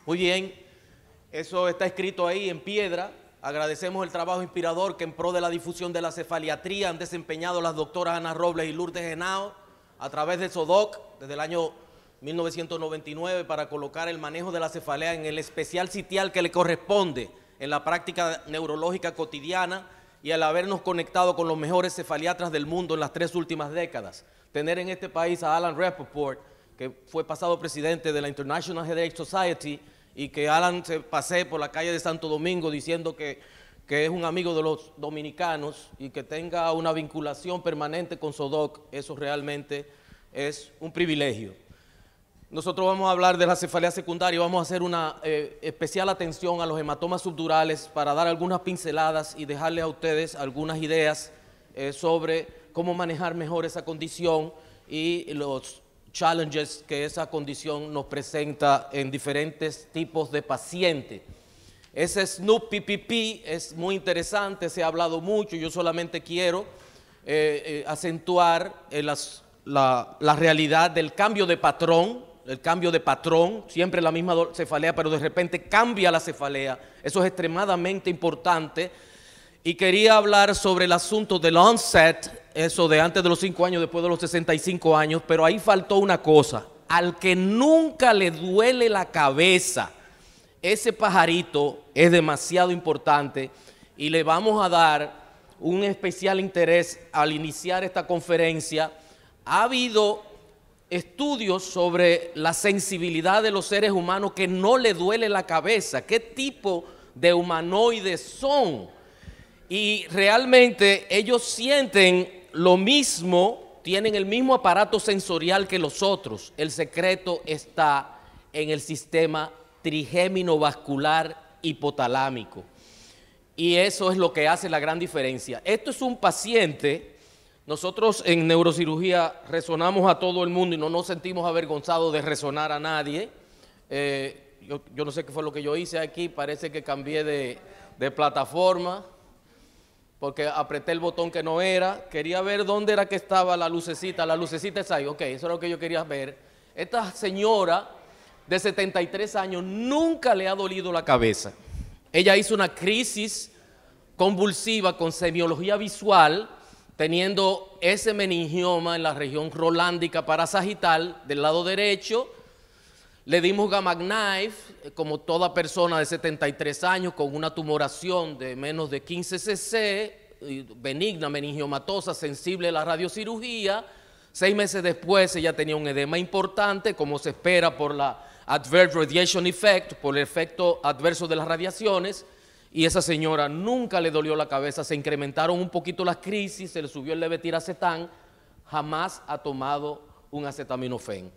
Muy bien, eso está escrito ahí en piedra. Agradecemos el trabajo inspirador que en pro de la difusión de la cefaliatría han desempeñado las doctoras Ana Robles y Lourdes Henao a través de SODOC desde el año 1999 para colocar el manejo de la cefalea en el especial sitial que le corresponde en la práctica neurológica cotidiana y al habernos conectado con los mejores cefaliatras del mundo en las 3 últimas décadas. Tener en este país a Alan Rappaport, que fue pasado presidente de la International Headache Society, y que Alan se pasee por la calle de Santo Domingo diciendo que es un amigo de los dominicanos y que tenga una vinculación permanente con SODOC, eso realmente es un privilegio. Nosotros vamos a hablar de la cefalea secundaria, vamos a hacer una especial atención a los hematomas subdurales para dar algunas pinceladas y dejarle a ustedes algunas ideas sobre cómo manejar mejor esa condición y los challenges que esa condición nos presenta en diferentes tipos de pacientes. Ese SNP-PPP es muy interesante, se ha hablado mucho, yo solamente quiero acentuar la realidad del cambio de patrón, siempre la misma cefalea, pero de repente cambia la cefalea, eso es extremadamente importante. Y quería hablar sobre el asunto del onset, eso de antes de los 5 años, después de los 65 años, pero ahí faltó una cosa. Al que nunca le duele la cabeza, ese pajarito es demasiado importante y le vamos a dar un especial interés al iniciar esta conferencia. Ha habido estudios sobre la sensibilidad de los seres humanos que no le duele la cabeza, qué tipo de humanoides son. Y realmente ellos sienten lo mismo, tienen el mismo aparato sensorial que los otros. El secreto está en el sistema trigémino vascular hipotalámico. Y eso es lo que hace la gran diferencia. Esto es un paciente, nosotros en neurocirugía resonamos a todo el mundo y no nos sentimos avergonzados de resonar a nadie. Yo no sé qué fue lo que yo hice aquí, parece que cambié de plataforma, porque apreté el botón que no era, quería ver dónde era que estaba la lucecita está ahí, ok, eso era lo que yo quería ver. Esta señora de 73 años nunca le ha dolido la cabeza. Ella hizo una crisis convulsiva con semiología visual, teniendo ese meningioma en la región rolándica parasagital del lado derecho. Le dimos gamma knife, como toda persona de 73 años, con una tumoración de menos de 15 cc, benigna, meningiomatosa, sensible a la radiocirugía. 6 meses después ella tenía un edema importante, como se espera por la adverse radiation effect, por el efecto adverso de las radiaciones, y esa señora nunca le dolió la cabeza. Se incrementaron un poquito las crisis, se le subió el levetiracetam, jamás ha tomado un acetaminofén.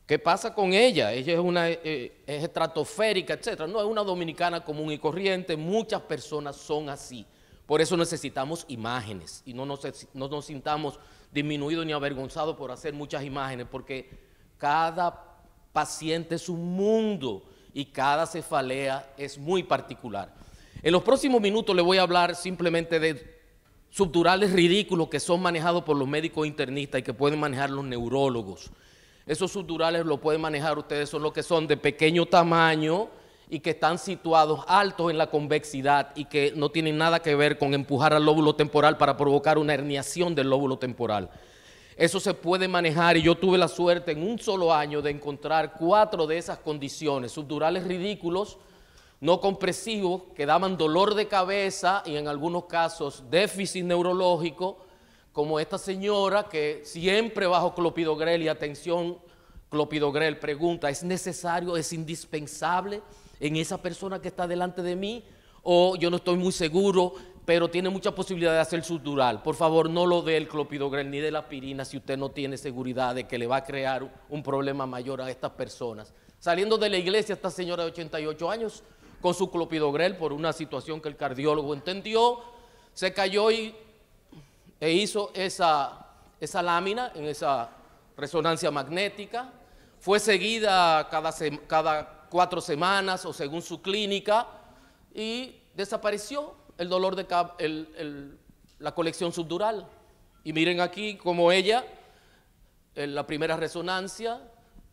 ¿Qué pasa con ella? Ella es estratosférica, etc. No es una dominicana común y corriente, muchas personas son así. Por eso necesitamos imágenes y no nos sintamos disminuidos ni avergonzados por hacer muchas imágenes, porque cada paciente es un mundo y cada cefalea es muy particular. En los próximos minutos le voy a hablar simplemente de subdurales ridículos que son manejados por los médicos internistas y que pueden manejar los neurólogos. Esos subdurales los pueden manejar ustedes, son los que son de pequeño tamaño y que están situados altos en la convexidad y que no tienen nada que ver con empujar al lóbulo temporal para provocar una herniación del lóbulo temporal. Eso se puede manejar y yo tuve la suerte en un solo año de encontrar 4 de esas condiciones, subdurales ridículos, no compresivos, que daban dolor de cabeza y en algunos casos déficit neurológico, como esta señora que siempre bajo clopidogrel, y atención, clopidogrel pregunta, ¿es necesario, es indispensable en esa persona que está delante de mí? O yo no estoy muy seguro, pero tiene mucha posibilidad de hacer subdural. Por favor, no lo dé el clopidogrel ni de la aspirina si usted no tiene seguridad de que le va a crear un problema mayor a estas personas. Saliendo de la iglesia, esta señora de 88 años, con su clopidogrel por una situación que el cardiólogo entendió, se cayó e hizo esa lámina en esa resonancia magnética. Fue seguida cada 4 semanas o según su clínica y desapareció el dolor de la colección subdural. Y miren aquí como ella, en la primera resonancia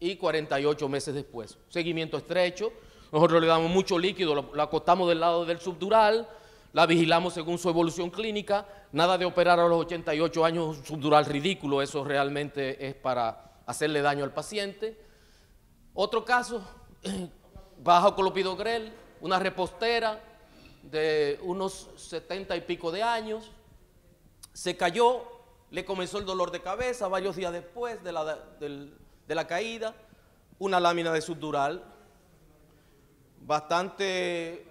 y 48 meses después. Seguimiento estrecho. Nosotros le damos mucho líquido, la acostamos del lado del subdural, la vigilamos según su evolución clínica. Nada de operar a los 88 años, un subdural ridículo, eso realmente es para hacerle daño al paciente. Otro caso, bajo clopidogrel, una repostera de unos 70 y pico de años, se cayó, le comenzó el dolor de cabeza varios días después de la caída, una lámina de subdural bastante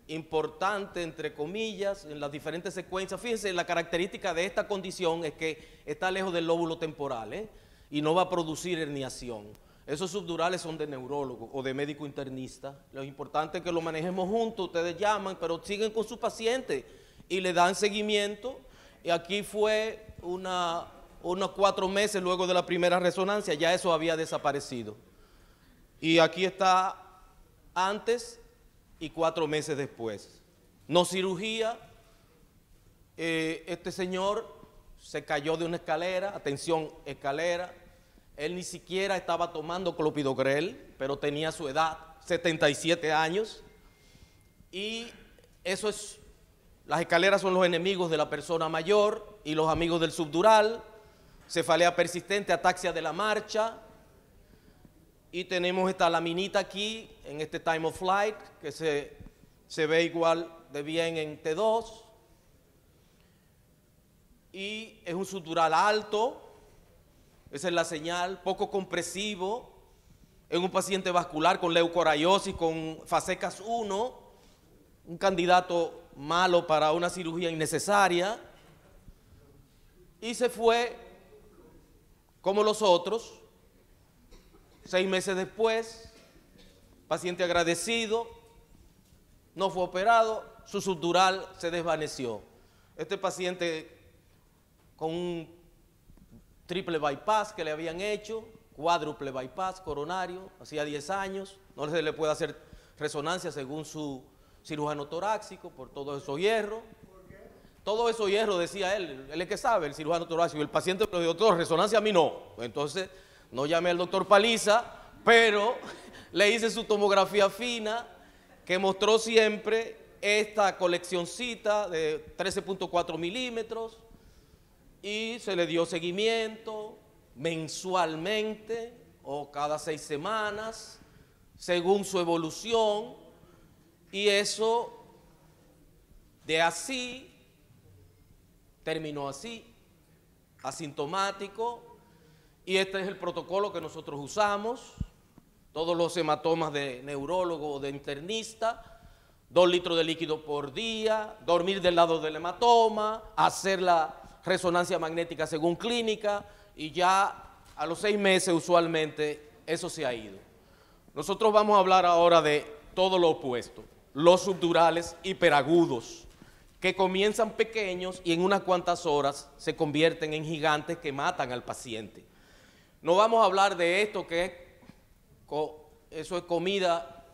importante, entre comillas, en las diferentes secuencias. Fíjense, la característica de esta condición es que está lejos del lóbulo temporal, y no va a producir herniación. Esos subdurales son de neurólogo o de médico internista. Lo importante es que lo manejemos juntos, ustedes llaman, pero siguen con su paciente y le dan seguimiento. Y aquí fue unos 4 meses luego de la primera resonancia, ya eso había desaparecido. Y aquí está antes y 4 meses después. No cirugía, este señor se cayó de una escalera, atención, escalera. Él ni siquiera estaba tomando clopidogrel, pero tenía su edad, 77 años. Y eso es, las escaleras son los enemigos de la persona mayor y los amigos del subdural. Cefalea persistente, ataxia de la marcha. Y tenemos esta laminita aquí, en este time of flight, que se ve igual de bien en T2. Y es un subdural alto, esa es la señal, poco compresivo, en un paciente vascular con leucoriosis, con fasecas 1, un candidato malo para una cirugía innecesaria. Y se fue como los otros. 6 meses después, paciente agradecido, no fue operado, su subdural se desvaneció. Este paciente con un triple bypass que le habían hecho, cuádruple bypass coronario, hacía 10 años, no se le puede hacer resonancia según su cirujano torácico por todos esos hierros. Todo eso hierro, decía él es que sabe, el cirujano torácico. El paciente le dijo, doctor, resonancia a mí no. Entonces, no llamé al doctor Paliza, pero le hice su tomografía fina, que mostró siempre esta coleccioncita de 13.4 milímetros, y se le dio seguimiento mensualmente o cada 6 semanas, según su evolución, y eso de así terminó así, asintomático. Y este es el protocolo que nosotros usamos, todos los hematomas de neurólogo o de internista, 2 litros de líquido por día, dormir del lado del hematoma, hacer la resonancia magnética según clínica, y ya a los 6 meses usualmente eso se ha ido. Nosotros vamos a hablar ahora de todo lo opuesto, los subdurales hiperagudos, que comienzan pequeños y en unas cuantas horas se convierten en gigantes que matan al paciente. No vamos a hablar de esto, que eso es comida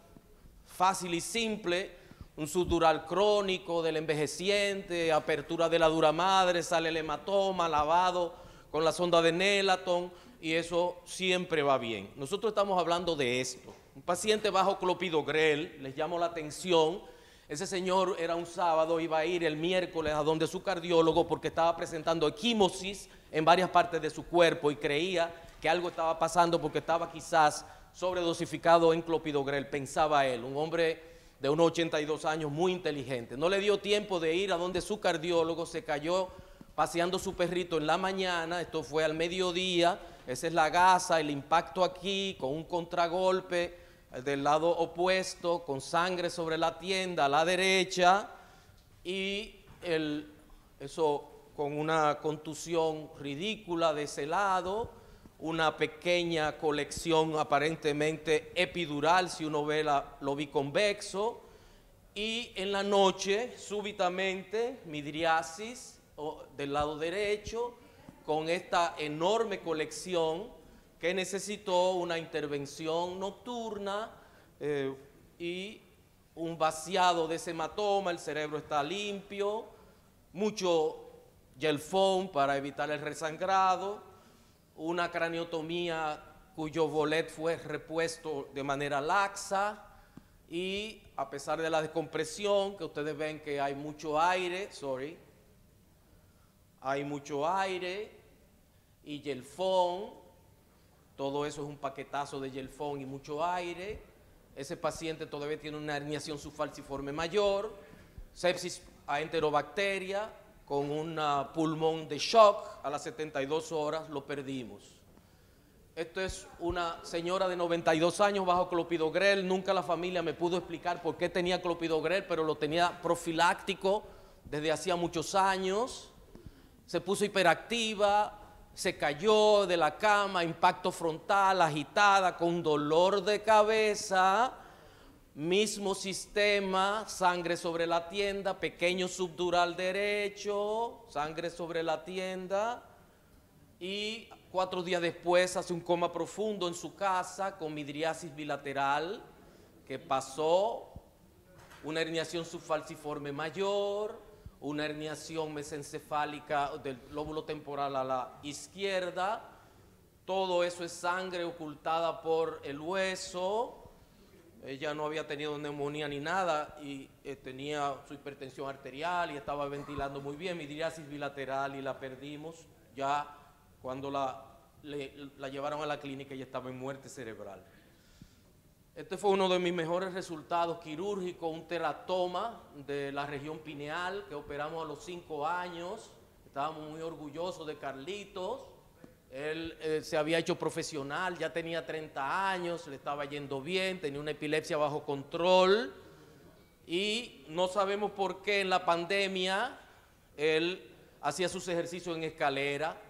fácil y simple, un subdural crónico del envejeciente, apertura de la dura madre, sale el hematoma, lavado con la sonda de Nelaton, y eso siempre va bien. Nosotros estamos hablando de esto. Un paciente bajo clopidogrel, les llamo la atención. Ese señor era un sábado, iba a ir el miércoles a donde su cardiólogo porque estaba presentando equimosis en varias partes de su cuerpo y creía que algo estaba pasando porque estaba quizás sobredosificado en clopidogrel, pensaba él, un hombre de unos 82 años muy inteligente. No le dio tiempo de ir a donde su cardiólogo, se cayó paseando su perrito en la mañana, esto fue al mediodía, esa es la gasa, el impacto aquí con un contragolpe del lado opuesto, con sangre sobre la tienda a la derecha, y eso con una contusión ridícula de ese lado, una pequeña colección aparentemente epidural, si uno ve lo biconvexo, y en la noche, súbitamente, midriasis del lado derecho, con esta enorme colección que necesitó una intervención nocturna y un vaciado de ese hematoma, el cerebro está limpio, mucho gel foam para evitar el resangrado, una craniotomía cuyo bolet fue repuesto de manera laxa y a pesar de la descompresión, que ustedes ven que hay mucho aire, hay mucho aire y yelfón, todo eso es un paquetazo de yelfón y mucho aire. Ese paciente todavía tiene una herniación subfalciforme mayor, sepsis a enterobacteria, con un pulmón de shock, a las 72 horas lo perdimos. Esto es una señora de 92 años bajo clopidogrel. Nunca la familia me pudo explicar por qué tenía clopidogrel, pero lo tenía profiláctico desde hacía muchos años. Se puso hiperactiva, se cayó de la cama, impacto frontal, agitada, con dolor de cabeza. Mismo sistema, sangre sobre la tienda, pequeño subdural derecho, sangre sobre la tienda, y 4 días después hace un coma profundo en su casa con midriasis bilateral que pasó, una herniación subfalciforme mayor, una herniación mesencefálica del lóbulo temporal a la izquierda. Todo eso es sangre ocultada por el hueso. Ella no había tenido neumonía ni nada y tenía su hipertensión arterial y estaba ventilando muy bien, midriasis bilateral, y la perdimos ya cuando la llevaron a la clínica y estaba en muerte cerebral. Este fue uno de mis mejores resultados quirúrgicos, un teratoma de la región pineal que operamos a los 5 años. Estábamos muy orgullosos de Carlitos. Él se había hecho profesional, ya tenía 30 años, le estaba yendo bien, tenía una epilepsia bajo control y no sabemos por qué en la pandemia él hacía sus ejercicios en escalera.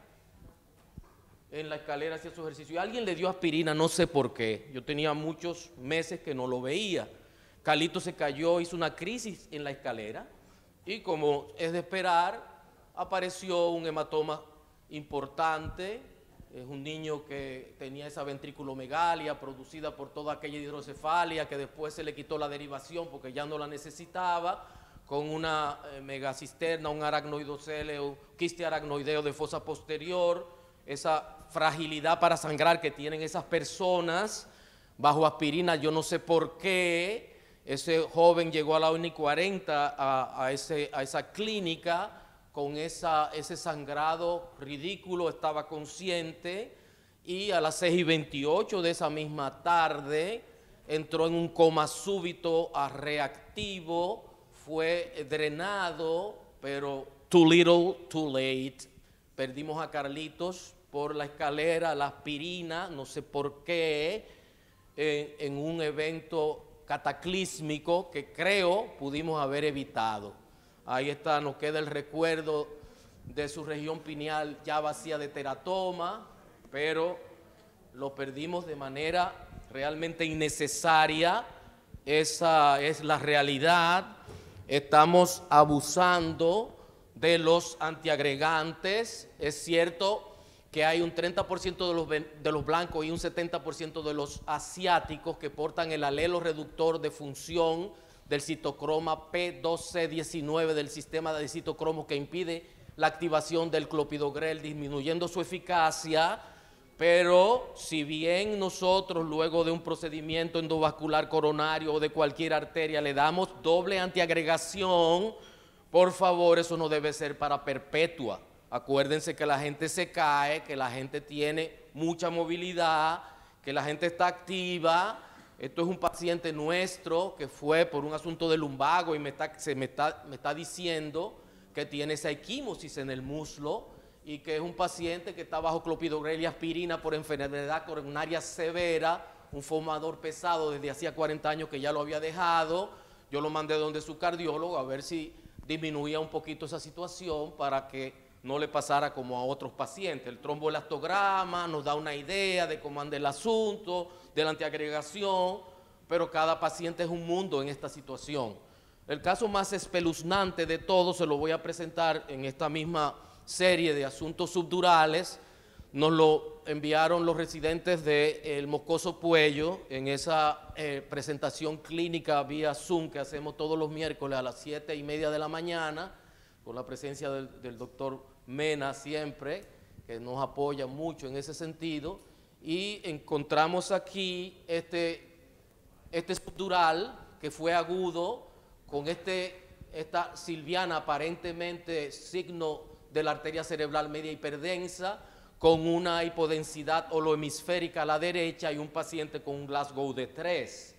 En la escalera hacía su ejercicio y alguien le dio aspirina, no sé por qué. Yo tenía muchos meses que no lo veía. Carlito se cayó, hizo una crisis en la escalera y, como es de esperar, apareció un hematoma importante. Es un niño que tenía esa ventriculomegalia producida por toda aquella hidrocefalia que después se le quitó la derivación porque ya no la necesitaba, con una megacisterna, un aracnoidocele, quiste aracnoideo de fosa posterior, esa fragilidad para sangrar que tienen esas personas bajo aspirina. Yo no sé por qué ese joven llegó a la UNI 40 a esa clínica con ese sangrado ridículo, estaba consciente y a las 6:28 de esa misma tarde entró en un coma súbito reactivo, fue drenado, pero too little, too late. Perdimos a Carlitos por la escalera, la aspirina, no sé por qué, en un evento cataclísmico que creo pudimos haber evitado. Ahí está, nos queda el recuerdo de su región pineal ya vacía de teratoma, pero lo perdimos de manera realmente innecesaria. Esa es la realidad. Estamos abusando de los antiagregantes. Es cierto que hay un 30% de los blancos y un 70% de los asiáticos que portan el alelo reductor de función del citocroma P2C19 del sistema de citocromo que impide la activación del clopidogrel, disminuyendo su eficacia. Pero si bien nosotros luego de un procedimiento endovascular coronario o de cualquier arteria le damos doble antiagregación, por favor, eso no debe ser para perpetua. Acuérdense que la gente se cae, que la gente tiene mucha movilidad, que la gente está activa. Esto es un paciente nuestro que fue por un asunto de lumbago y me está diciendo que tiene esa equimosis en el muslo y que es un paciente que está bajo clopidogrel y aspirina por enfermedad coronaria severa, un fumador pesado desde hacía 40 años que ya lo había dejado. Yo lo mandé donde su cardiólogo a ver si disminuía un poquito esa situación para que no le pasara como a otros pacientes. El tromboelastograma nos da una idea de cómo anda el asunto, de la antiagregación, pero cada paciente es un mundo en esta situación. El caso más espeluznante de todos se lo voy a presentar en esta misma serie de asuntos subdurales. Nos lo enviaron los residentes del Moscoso Puello en esa presentación clínica vía Zoom que hacemos todos los miércoles a las 7:30 de la mañana, con la presencia del doctor Mena siempre, que nos apoya mucho en ese sentido. y encontramos aquí este subdural que fue agudo con esta silviana, aparentemente signo de la arteria cerebral media hiperdensa, con una hipodensidad holohemisférica a la derecha y un paciente con un Glasgow de 3.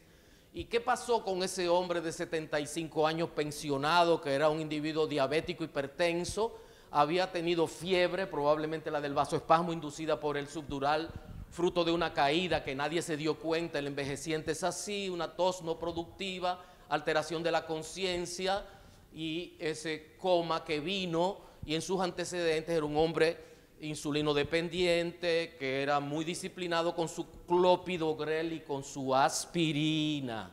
¿Y qué pasó con ese hombre de 75 años pensionado, que era un individuo diabético hipertenso? Había tenido fiebre, probablemente la del vasoespasmo inducida por el subdural, fruto de una caída que nadie se dio cuenta. El envejeciente es así, una tos no productiva, alteración de la conciencia y ese coma que vino, y en sus antecedentes era un hombre insulino dependiente, que era muy disciplinado con su clopidogrel y con su aspirina,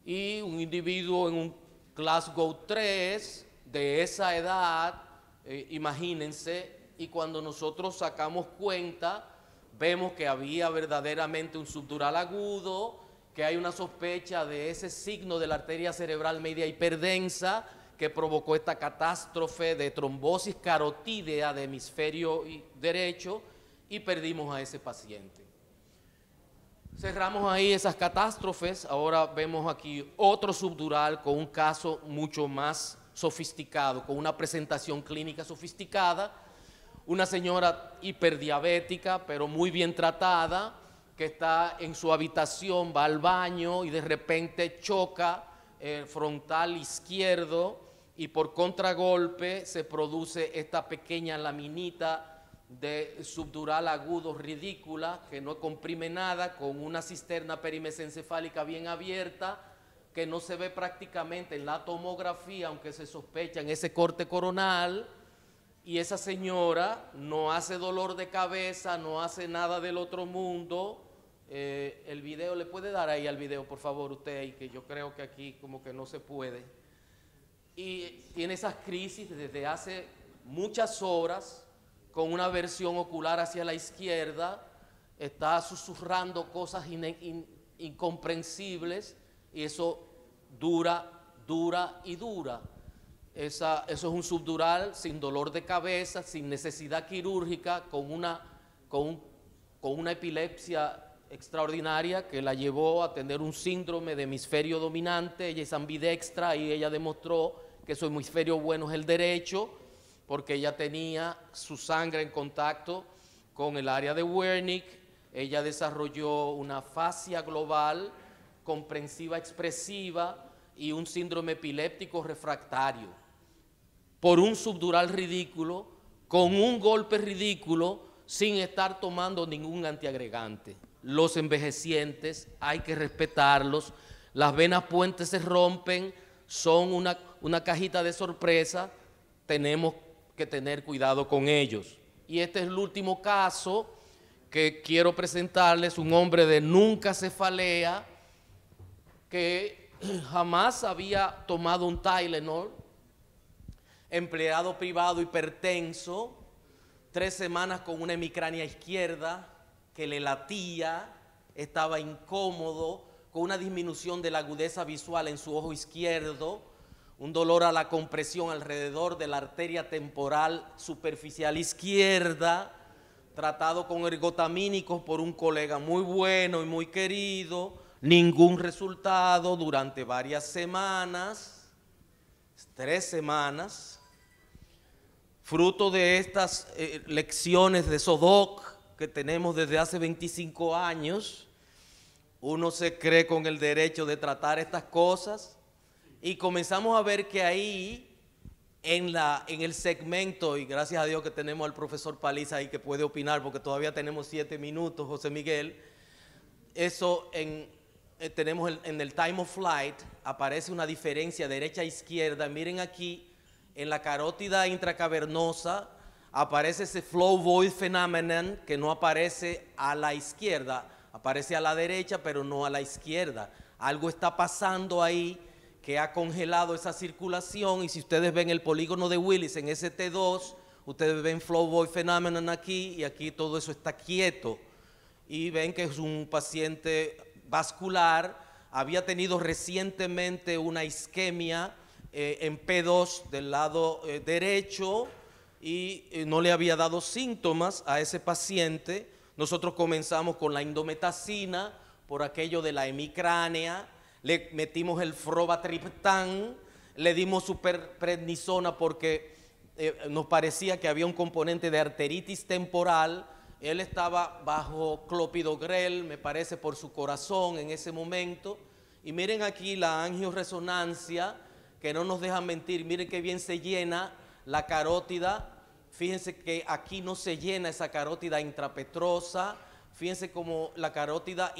y un individuo en un Glasgow 3 de esa edad, imagínense, y cuando nosotros sacamos cuenta, vemos que había verdaderamente un subdural agudo, que hay una sospecha de ese signo de la arteria cerebral media hiperdensa que provocó esta catástrofe de trombosis carotídea de hemisferio derecho, y perdimos a ese paciente. Cerramos ahí esas catástrofes. Ahora vemos aquí otro subdural con un caso mucho más sofisticado, con una presentación clínica sofisticada, una señora hiperdiabética pero muy bien tratada, que está en su habitación, va al baño y de repente choca el frontal izquierdo, y por contragolpe se produce esta pequeña laminita de subdural agudo ridícula, que no comprime nada, con una cisterna perimesencefálica bien abierta, que no se ve prácticamente en la tomografía, aunque se sospecha en ese corte coronal. Y esa señora no hace dolor de cabeza, no hace nada del otro mundo. El video, ¿le puede dar ahí al video, por favor, usted? Y que yo creo que aquí como que no se puede. Y tiene esas crisis desde hace muchas horas, con una versión ocular hacia la izquierda, está susurrando cosas incomprensibles, y eso dura y dura. Eso es un subdural sin dolor de cabeza, sin necesidad quirúrgica, con una epilepsia extraordinaria que la llevó a tener un síndrome de hemisferio dominante. Ella es ambidextra y ella demostró que su hemisferio bueno es el derecho, porque ella tenía su sangre en contacto con el área de Wernicke. Ella desarrolló una afasia global comprensiva expresiva y un síndrome epiléptico refractario por un subdural ridículo, con un golpe ridículo, sin estar tomando ningún antiagregante. Los envejecientes hay que respetarlos. Las venas puentes se rompen, son una cajita de sorpresa, tenemos que tener cuidado con ellos. Y este es el último caso que quiero presentarles, un hombre de nunca cefalea, que jamás había tomado un Tylenol, empleado privado hipertenso, 3 semanas con una hemicrania izquierda que le latía, estaba incómodo, con una disminución de la agudeza visual en su ojo izquierdo, un dolor a la compresión alrededor de la arteria temporal superficial izquierda, tratado con ergotamínicos por un colega muy bueno y muy querido, ningún resultado durante varias semanas, 3 semanas, fruto de estas lecciones de SODOC que tenemos desde hace 25 años. Uno se cree con el derecho de tratar estas cosas, y comenzamos a ver que ahí en el segmento, y gracias a Dios que tenemos al profesor Paliza ahí que puede opinar, porque todavía tenemos 7 minutos, José Miguel. Eso tenemos en el time of flight, aparece una diferencia derecha a izquierda. Miren aquí, en la carótida intracavernosa aparece ese flow void phenomenon que no aparece a la izquierda, aparece a la derecha pero no a la izquierda. Algo está pasando ahí que ha congelado esa circulación, y si ustedes ven el polígono de Willis en ese T2, ustedes ven flow void phenomenon aquí, y aquí todo eso está quieto, y ven que es un paciente vascular. Había tenido recientemente una isquemia en P2 del lado derecho, y no le había dado síntomas a ese paciente. Nosotros comenzamos con la indometacina por aquello de la hemicránea, le metimos el frobatriptán, le dimos superprednisona porque nos parecía que había un componente de arteritis temporal. Él estaba bajo clopidogrel, me parece, por su corazón en ese momento. Y miren aquí la angioresonancia, que no nos deja mentir. Miren qué bien se llena la carótida. Fíjense que aquí no se llena esa carótida intrapetrosa. Fíjense como la carótida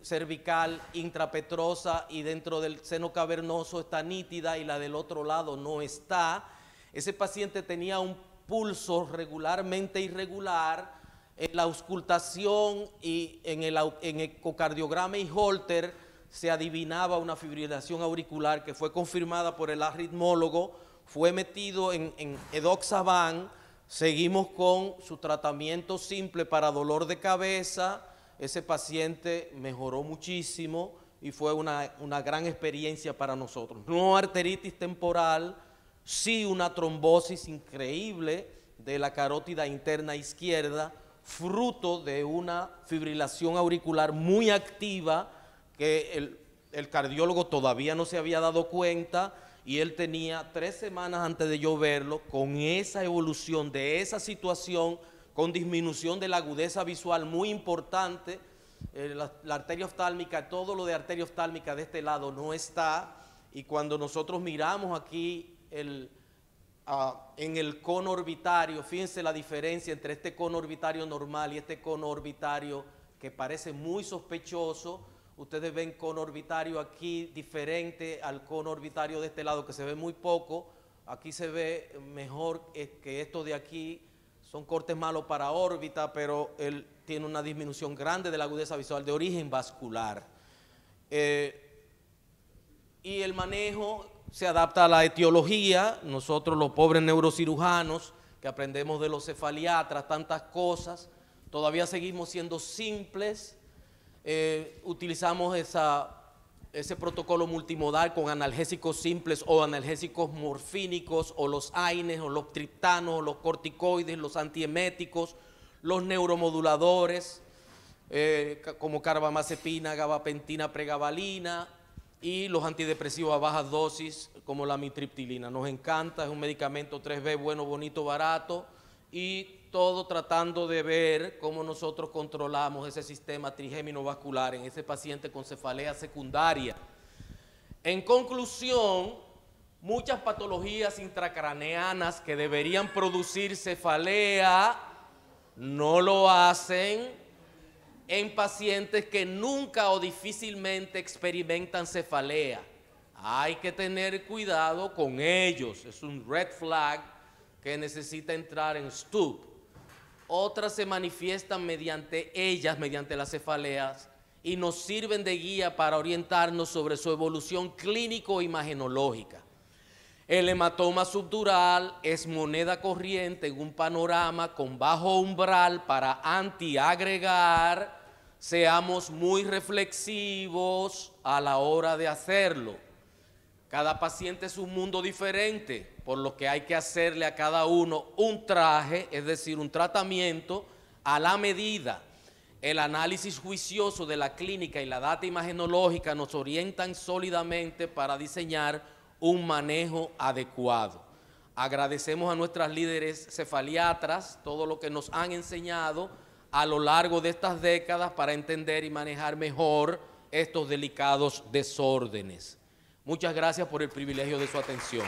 cervical intrapetrosa y dentro del seno cavernoso está nítida y la del otro lado no está. Ese paciente tenía un pulso regularmente irregular. En la auscultación y en el ecocardiograma y Holter se adivinaba una fibrilación auricular que fue confirmada por el arritmólogo, fue metido en edoxaban. Seguimos con su tratamiento simple para dolor de cabeza. Ese paciente mejoró muchísimo y fue una gran experiencia para nosotros. No arteritis temporal, sí una trombosis increíble de la carótida interna izquierda, fruto de una fibrilación auricular muy activa que el cardiólogo todavía no se había dado cuenta, y él tenía 3 semanas antes de yo verlo con esa evolución de esa situación, con disminución de la agudeza visual muy importante. La arteria oftálmica, todo lo de arteria oftálmica de este lado no está, y cuando nosotros miramos aquí en el cono orbitario, fíjense la diferencia entre este cono orbitario normal y este cono orbitario que parece muy sospechoso. Ustedes ven cono orbitario aquí diferente al cono orbitario de este lado, que se ve muy poco. Aquí se ve mejor que esto de aquí. Son cortes malos para órbita, pero él tiene una disminución grande de la agudeza visual de origen vascular. Y el manejo se adapta a la etiología. Nosotros, los pobres neurocirujanos, que aprendemos de los cefaliatras tantas cosas, todavía seguimos siendo simples. Utilizamos ese protocolo multimodal con analgésicos simples o analgésicos morfínicos, o los AINES, o los triptanos, o los corticoides, los antieméticos, los neuromoduladores, como carbamazepina, gabapentina, pregabalina, y los antidepresivos a bajas dosis, como la mitriptilina. Nos encanta, es un medicamento 3B bueno, bonito, barato, y todo tratando de ver cómo nosotros controlamos ese sistema trigémino vascular en ese paciente con cefalea secundaria. En conclusión, muchas patologías intracraneanas que deberían producir cefalea no lo hacen en pacientes que nunca o difícilmente experimentan cefalea. Hay que tener cuidado con ellos, es un red flag que necesita entrar en STUP. Otras se manifiestan mediante las cefaleas, y nos sirven de guía para orientarnos sobre su evolución clínico-imagenológica. El hematoma subdural es moneda corriente en un panorama con bajo umbral para antiagregar. Seamos muy reflexivos a la hora de hacerlo. Cada paciente es un mundo diferente, por lo que hay que hacerle a cada uno un traje, es decir, un tratamiento a la medida. El análisis juicioso de la clínica y la data imagenológica nos orientan sólidamente para diseñar un manejo adecuado. Agradecemos a nuestras líderes cefaliatras todo lo que nos han enseñado a lo largo de estas décadas para entender y manejar mejor estos delicados desórdenes. Muchas gracias por el privilegio de su atención.